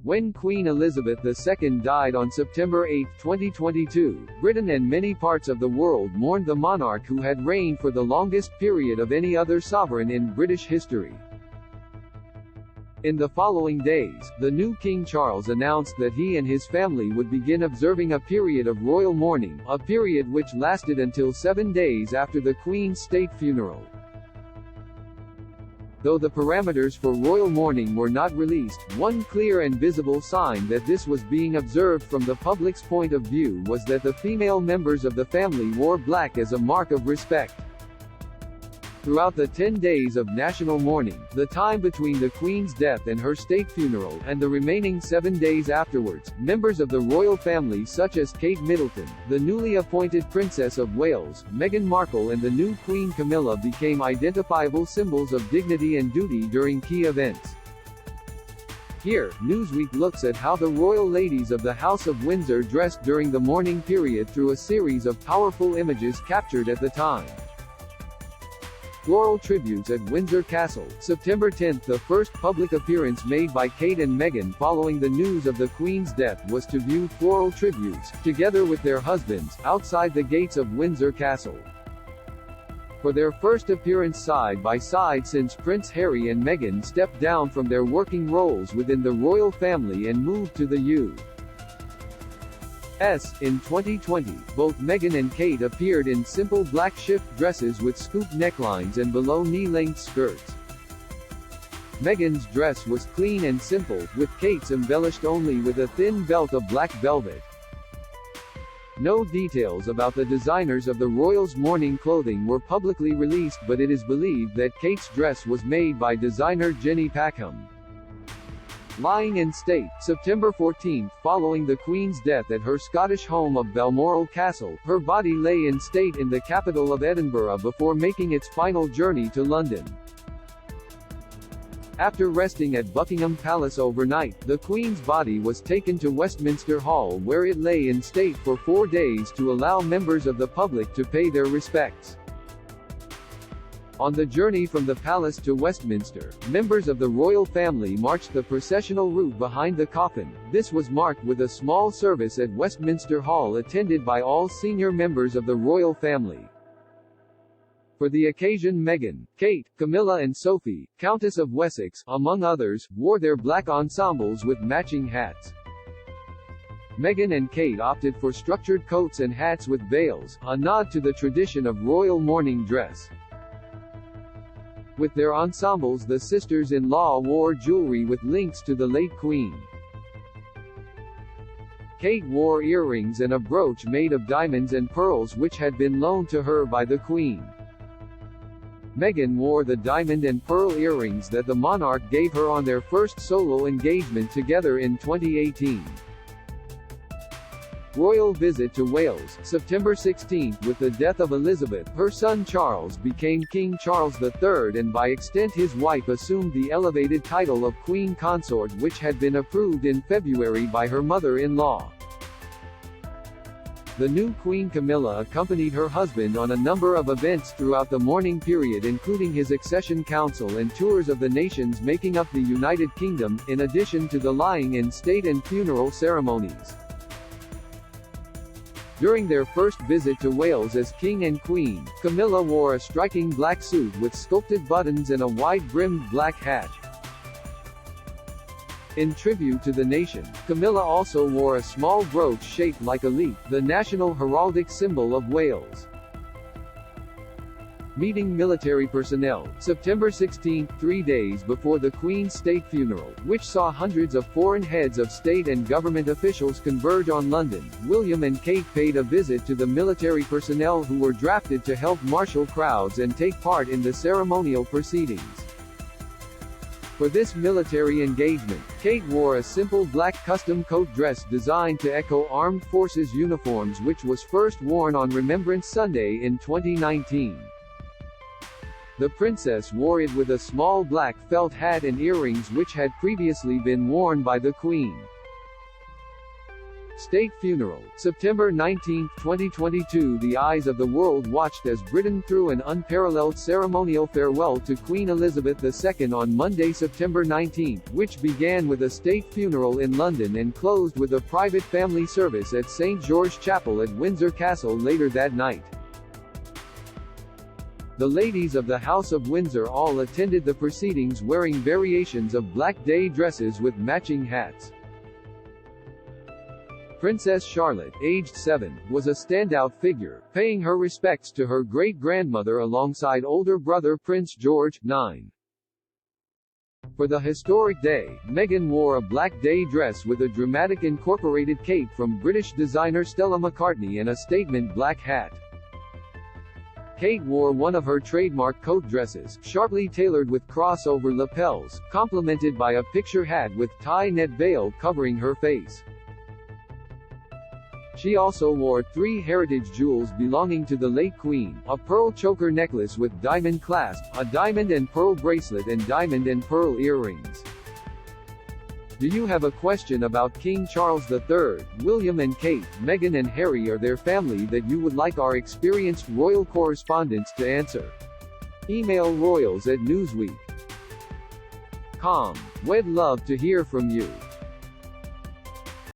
When Queen Elizabeth II died on September 8, 2022, Britain and many parts of the world mourned the monarch who had reigned for the longest period of any other sovereign in British history. In the following days, the new King Charles announced that he and his family would begin observing a period of royal mourning, a period which lasted until 7 days after the Queen's state funeral. Though the parameters for royal mourning were not released, one clear and visible sign that this was being observed from the public's point of view was that the female members of the family wore black as a mark of respect. Throughout the 10 days of national mourning, the time between the Queen's death and her state funeral, and the remaining 7 days afterwards, members of the royal family such as Kate Middleton, the newly appointed Princess of Wales, Meghan Markle and the new Queen Camilla became identifiable symbols of dignity and duty during key events. Here, Newsweek looks at how the royal ladies of the House of Windsor dressed during the mourning period through a series of powerful images captured at the time. Floral tributes at Windsor Castle. September 10, the first public appearance made by Kate and Meghan following the news of the Queen's death was to view floral tributes, together with their husbands, outside the gates of Windsor Castle. For their first appearance side by side since Prince Harry and Meghan stepped down from their working roles within the royal family and moved to the U.S. In 2020, both Meghan and Kate appeared in simple black shift dresses with scoop necklines and below knee-length skirts. Meghan's dress was clean and simple, with Kate's embellished only with a thin belt of black velvet. No details about the designers of the royals' mourning clothing were publicly released, but it is believed that Kate's dress was made by designer Jenny Packham. Lying in state. September 14, following the Queen's death at her Scottish home of Balmoral Castle, her body lay in state in the capital of Edinburgh before making its final journey to London. After resting at Buckingham Palace overnight, the Queen's body was taken to Westminster Hall where it lay in state for 4 days to allow members of the public to pay their respects. On the journey from the palace to Westminster, members of the royal family marched the processional route behind the coffin. This was marked with a small service at Westminster Hall attended by all senior members of the royal family. For the occasion, Meghan, Kate, Camilla and Sophie, Countess of Wessex, among others, wore their black ensembles with matching hats. Meghan and Kate opted for structured coats and hats with veils, a nod to the tradition of royal mourning dress. With their ensembles, the sisters-in-law wore jewelry with links to the late Queen. Kate wore earrings and a brooch made of diamonds and pearls which had been loaned to her by the Queen. Meghan wore the diamond and pearl earrings that the monarch gave her on their first solo engagement together in 2018. Royal visit to Wales. September 16, with the death of Elizabeth, her son Charles became King Charles III and by extent his wife assumed the elevated title of Queen Consort which had been approved in February by her mother-in-law. The new Queen Camilla accompanied her husband on a number of events throughout the mourning period including his accession council and tours of the nations making up the United Kingdom, in addition to the lying in state and funeral ceremonies. During their first visit to Wales as King and Queen, Camilla wore a striking black suit with sculpted buttons and a wide-brimmed black hat. In tribute to the nation, Camilla also wore a small brooch shaped like a leaf, the national heraldic symbol of Wales. Meeting military personnel. September 16, 3 days before the Queen's state funeral, which saw hundreds of foreign heads of state and government officials converge on London, William and Kate paid a visit to the military personnel who were drafted to help marshal crowds and take part in the ceremonial proceedings. For this military engagement, Kate wore a simple black custom coat dress designed to echo armed forces uniforms which was first worn on Remembrance Sunday in 2019. The princess wore it with a small black felt hat and earrings which had previously been worn by the Queen. State funeral. September 19, 2022. The eyes of the world watched as Britain threw an unparalleled ceremonial farewell to Queen Elizabeth II on Monday, September 19, which began with a state funeral in London and closed with a private family service at St. George Chapel at Windsor Castle later that night. The ladies of the House of Windsor all attended the proceedings wearing variations of black day dresses with matching hats. Princess Charlotte, aged 7, was a standout figure, paying her respects to her great-grandmother alongside older brother Prince George, 9. For the historic day, Meghan wore a black day dress with a dramatic incorporated cape from British designer Stella McCartney and a statement black hat. Kate wore one of her trademark coat dresses, sharply tailored with crossover lapels, complemented by a picture hat with tie-net veil covering her face. She also wore 3 heritage jewels belonging to the late Queen, a pearl choker necklace with diamond clasp, a diamond and pearl bracelet and diamond and pearl earrings. Do you have a question about King Charles III, William and Kate, Meghan and Harry or their family that you would like our experienced royal correspondents to answer? Email royals@newsweek.com. We'd love to hear from you.